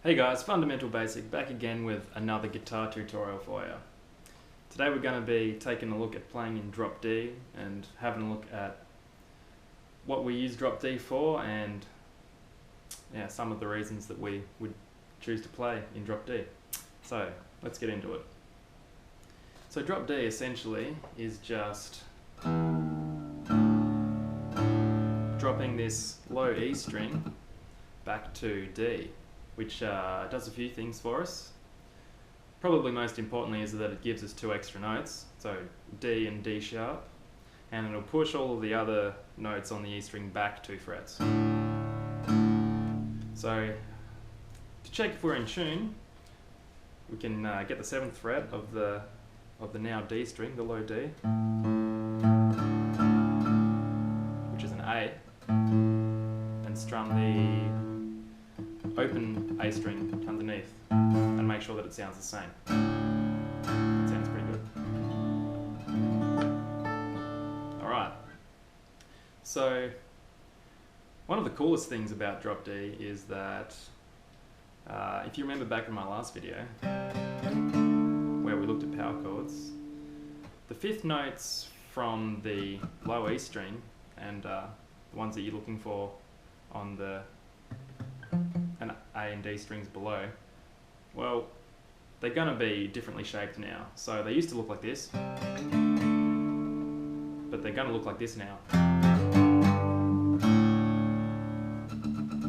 Hey guys, Fundamental Basic back again with another guitar tutorial for you. Today we're going to be taking a look at playing in drop D and having a look at what we use drop D for and some of the reasons that we would choose to play in drop D. So let's get into it. So drop D essentially is just dropping this low E string back to D, which does a few things for us. Probably most importantly is that it gives us two extra notes, so D and D sharp, and it'll push all of the other notes on the E string back 2 frets. So to check if we're in tune, we can get the 7th fret of the now D string, the low D, which is an A, and strum the open A string underneath and make sure that it sounds the same. That sounds pretty good. Alright, so one of the coolest things about drop D is that if you remember back in my last video where we looked at power chords, the 5th notes from the low E string and the ones that you're looking for on the A and D strings below, well, they're going to be differently shaped now. So they used to look like this, but they're going to look like this now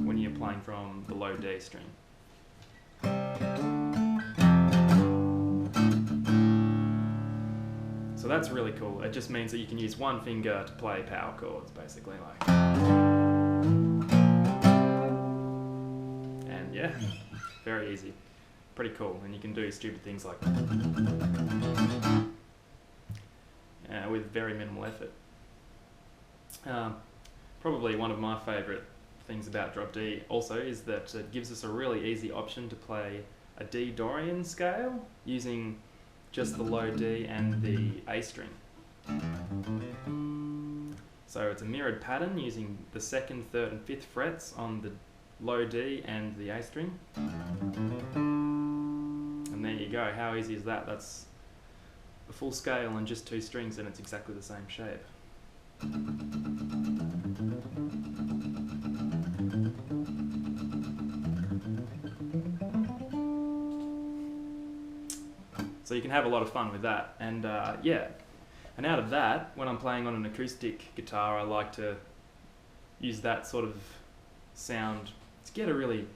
when you're playing from the low D string. So that's really cool. It just means that you can use one finger to play power chords, basically. Yeah, very easy, pretty cool, and you can do stupid things like that with very minimal effort. Probably one of my favourite things about drop D also is that it gives us a really easy option to play a D Dorian scale using just the low D and the A string. So it's a mirrored pattern using the 2nd, 3rd and 5th frets on the low D and the A string. And there you go, how easy is that? That's a full scale and just 2 strings and it's exactly the same shape. So you can have a lot of fun with that. And and out of that, when I'm playing on an acoustic guitar, I like to use that sort of sound to get a really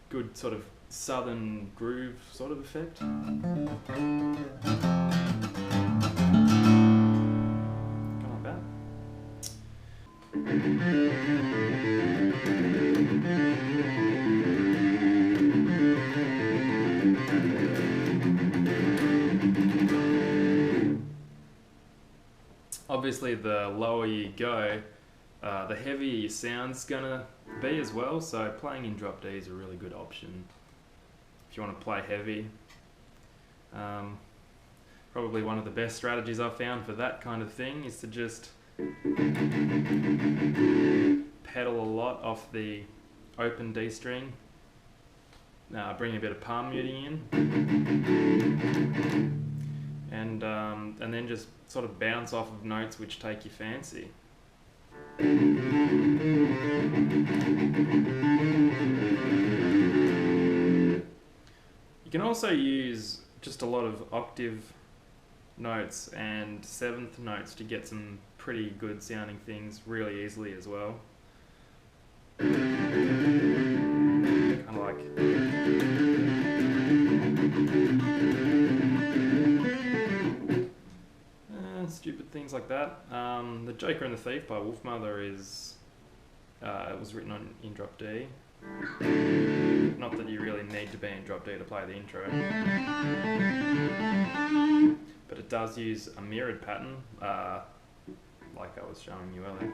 good sort of southern groove sort of effect. Kind of like that. Obviously the lower you go, the heavier your sound's gonna be as well, so playing in drop D is a really good option if you want to play heavy. Probably one of the best strategies I've found for that kind of thing is to just pedal a lot off the open D string, bring a bit of palm muting in, and then just sort of bounce off of notes which take your fancy. You can also use just a lot of octave notes and 7th notes to get some pretty good sounding things really easily as well. Kind of like stupid things like that. The Joker and the Thief by Wolfmother is it was written in drop D. Not that you really need to be in drop D to play the intro, but it does use a mirrored pattern, like I was showing you earlier,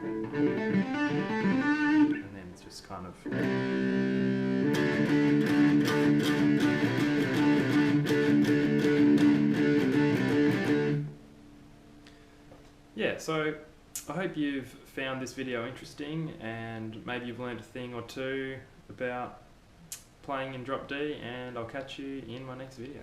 and then it's just kind of so I hope you've found this video interesting and maybe you've learned a thing or two about playing in drop D, and I'll catch you in my next video.